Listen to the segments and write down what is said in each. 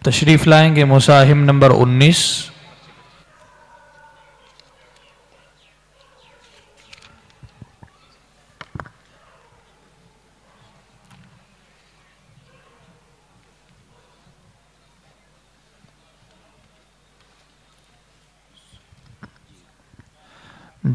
तशरीफ़ लाएंगे मुसाहिम नंबर 19।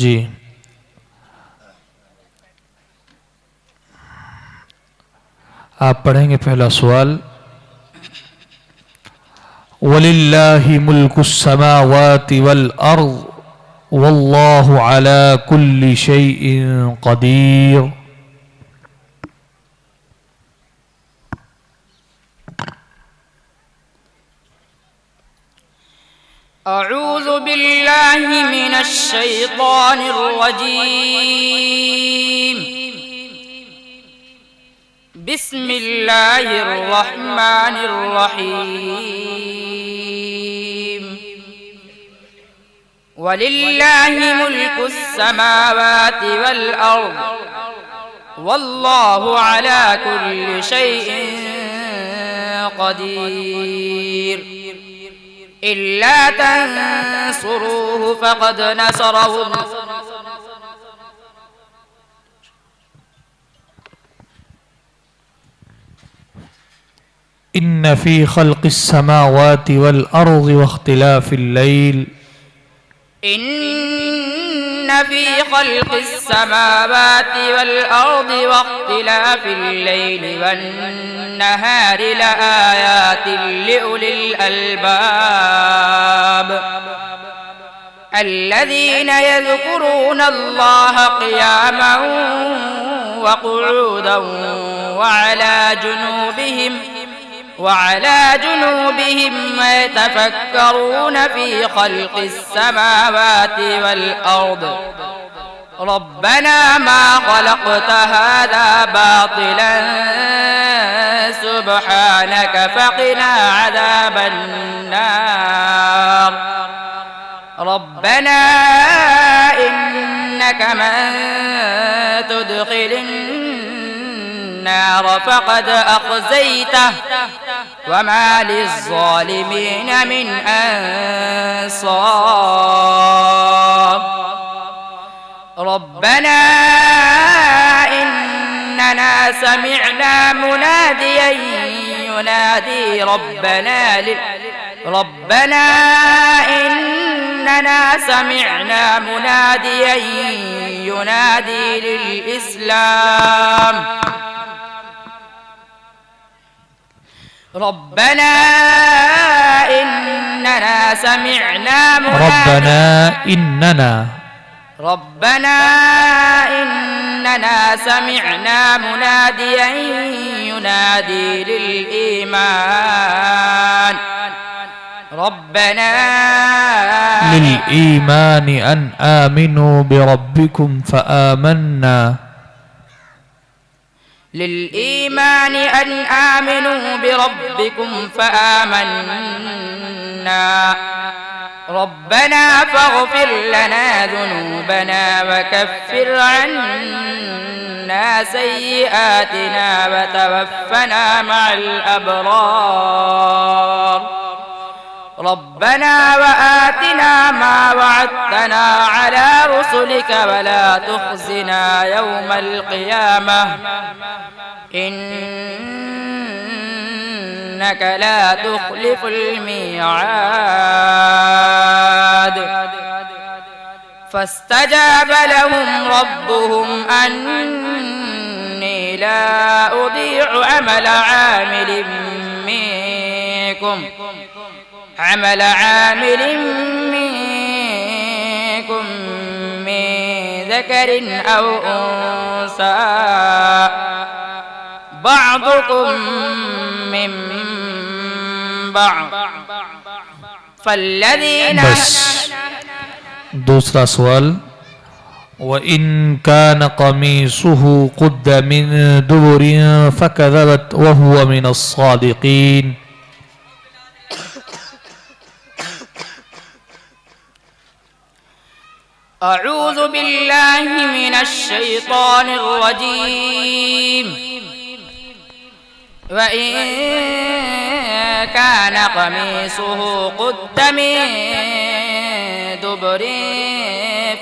जी, आप पढ़ेंगे पहला सवाल। वलिल्लाहि मुल्कुस समावाति वल अर्ज़ वल्लाहु अला कुल्लि शैइन क़दीर। अऊज़ु बिल्लाहि मिनश शैतानिर रजीम। बिस्मिल्लाहिर रहमानिर रहीम। वलिल्लाहि मुल्कुस समावाति वल अर्ज़ वल्लाहु अला कुल्लि शैइन क़दीर। इल्ला तंसुरूहु फ़क़द नसरहु इन्न फ़ी ख़ल्क़िस समावाति वल अर्ज़ि वख्तिलाफ़िल लैल। إن في خلق السماوات والأرض واختلاف الليل والنهار لآيات لأولي الألباب الذين يذكرون الله قياما وقعودا وعلى جنوبهم ويتفكرون في خلق السماوات والأرض ربنا ما خلقت هذا باطلا سبحانك فقنا عذاب النار. ربنا إنك من تدخل النار فقد أخزيته وما للظالمين من أنصار. ربنا إننا سمعنا مناديا ينادي للإسلام. ربنا إننا سمعنا مناديا ينادي للإيمان أن آمنوا بربكم فآمنا. للإيمان أن آمنوا بربكم فآمنا. ربنا فاغفر لنا ذنوبنا وكفر عنا سيئاتنا وتوفنا مع الأبرار. ربنا وآتنا ما وعدتنا على رسلك ولا تخزنا يوم القيامة إنك لا تخلف الميعاد. فاستجاب لهم ربهم أني لا أضيع عمل عامل منكم من ذكر أو أنثى بعضكم من بعض فالذين दूसरा सवाल। وإن كان قميصه قد من دبر فكذبت وهو من الصادقين. أعوذ بالله من الشيطان الرجيم. وإن كان قميصه قد من دبر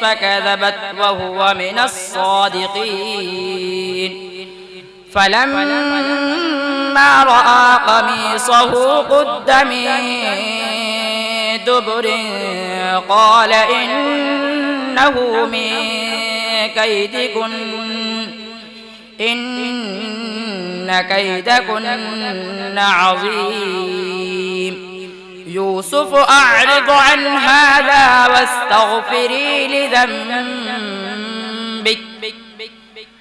فكذبت وهو من الصادقين فلما رأى قميصه قد من دبر قال إنه من كيدكن إن كيدكن عظيم يوسف أعرض عن هذا واستغفري لذنبك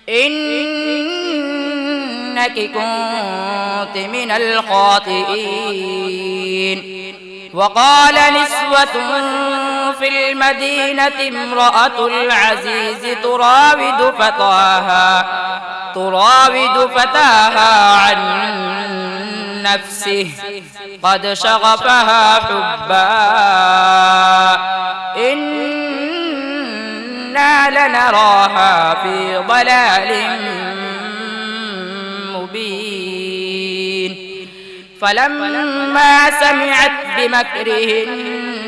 إنك كنت من الخاطئين وقال نسوة في المدينة امرأة العزيز تراود فتاها عن نفسه قد شغفها حبا إنا لنراها في ضلال مبين فلما سمعت بمكرهن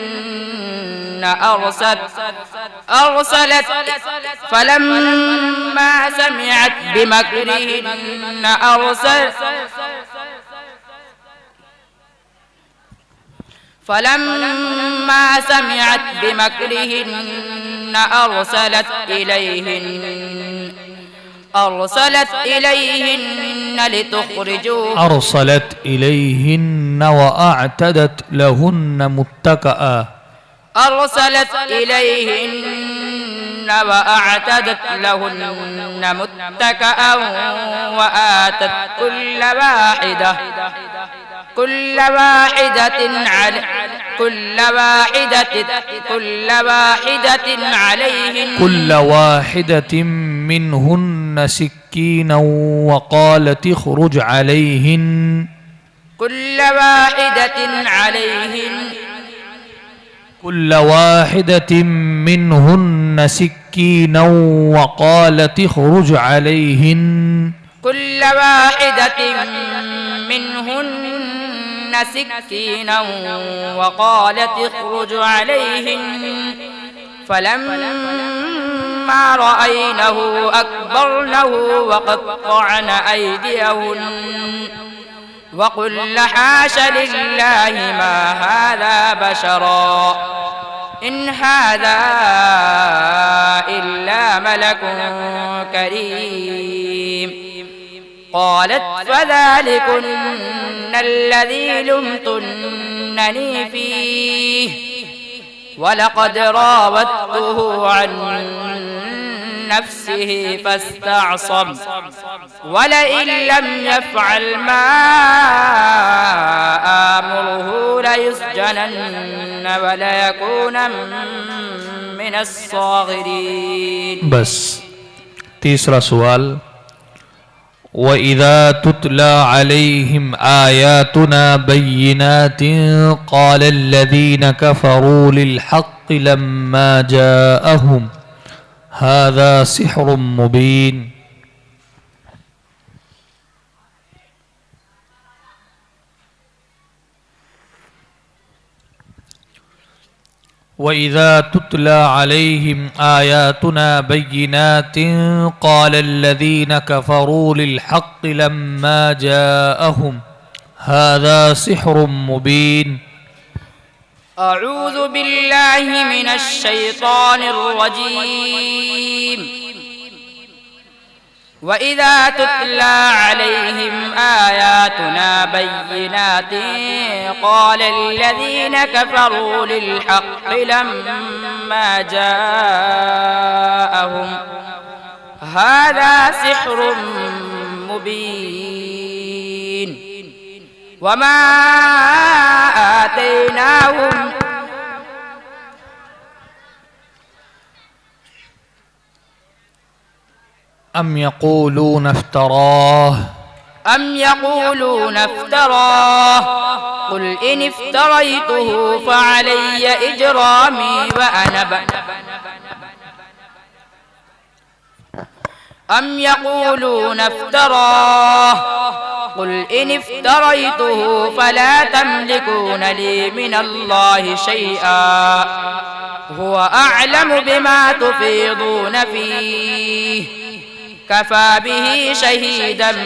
أرسلت إليهن وأعتدت لهن متكأ وآتت كل واحدة منهن سكينا وقالت اخرج عليهن كل واحدة منهن سكينا وقالت اخرج عليهن فلما رأينه أكبرنه وقطعن أيديهن وقلن حاش لله ما هذا بشرا إن هذا إلا ملك كريم قالت فذلكن الذي لمتنني فيه ولقد راودته عن نفسه فاستعصم ولئن لم يفعل ما آمره ليسجنن وليكون من الصاغرين. بس تیسرا سوال وَإِذَا تُتْلَى عَلَيْهِمْ آيَاتُنَا بَيِّنَاتٍ قَالَ الَّذِينَ كَفَرُوا لِلْحَقِّ لَمَّا جَاءَهُمْ هَذَا سِحْرٌ مُبِينٌ. وَإِذَا تُتْلَى عَلَيْهِمْ آيَاتُنَا بَيِّنَاتٍ قَالَ الَّذِينَ كَفَرُوا لِلْحَقِّ لَمَّا جَاءَهُمْ هَذَا سِحْرٌ مُبِينٌ. أعوذ بالله من الشيطان الرجيم. وإذا تتلى عليهم آياتنا بينات قال الذين كفروا للحق لما جاءهم هذا سحر مبين وما آتيناهم أم يقولون افتراه قل إن افتريته فعلي إجرامي अम यक़ूलून इफ्तराह कुल इन इफ्तरैतुहु फला तमलिकून ली मिनल्लाहि शैआ हुवा अअलमु बिमा तुफीदून फीह कफ़ा बिही शहीदन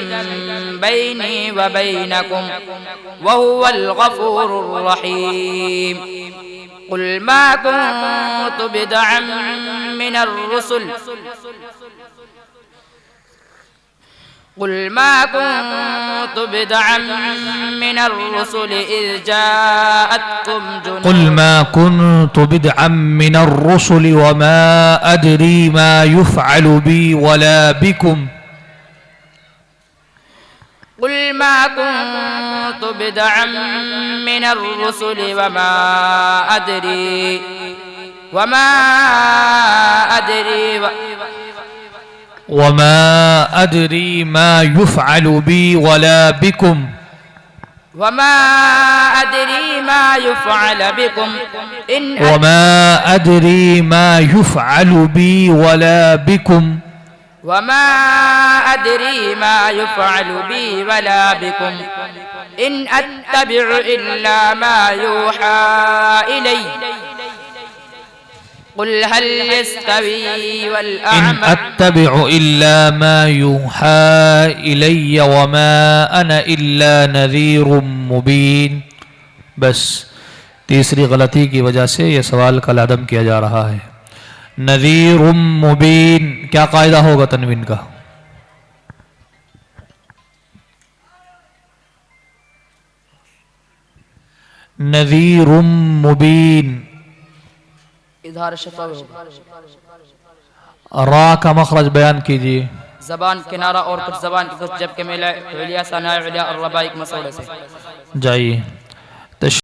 बैनी व बैनकुम व हुवल गफ़ूरुर रहीम कुल मा कुन्तु बिदअन मिनर रुसुल قل ما كنت بدعا من الرسل إذ جاءتكم جنود قل ما كنت بدعا من الرسل وما أدري ما يفعل بي ولا بكم قل ما كنت بدعا من الرسل وما أدري ما يفعل بي ولا بكم وما أدري ما يفعل بكم وما أدري ما يفعل بي ولا بكم وما أدري ما يفعل بي ولا بكم إن أتبع إلا ما يوحى إلي قل هل يستوي إن أتبع إلا ما يوحى إلي وما أنا إلا نذير मुबीन। बस तीसरी गलती की वजह से यह सवाल कल अदम किया जा रहा है। नज़ीरुम मुबीन क्या कायदा होगा तनवीन का? नज़ीरुम मुबीन इज़हार शफ़ा होगा। रा का मखरज बयान कीजिए। ज़बान किनारा और कुछ ज़बान की कुछ जबकि मिला उलिया सना उलिया और रबाइक मसौले से जाइए।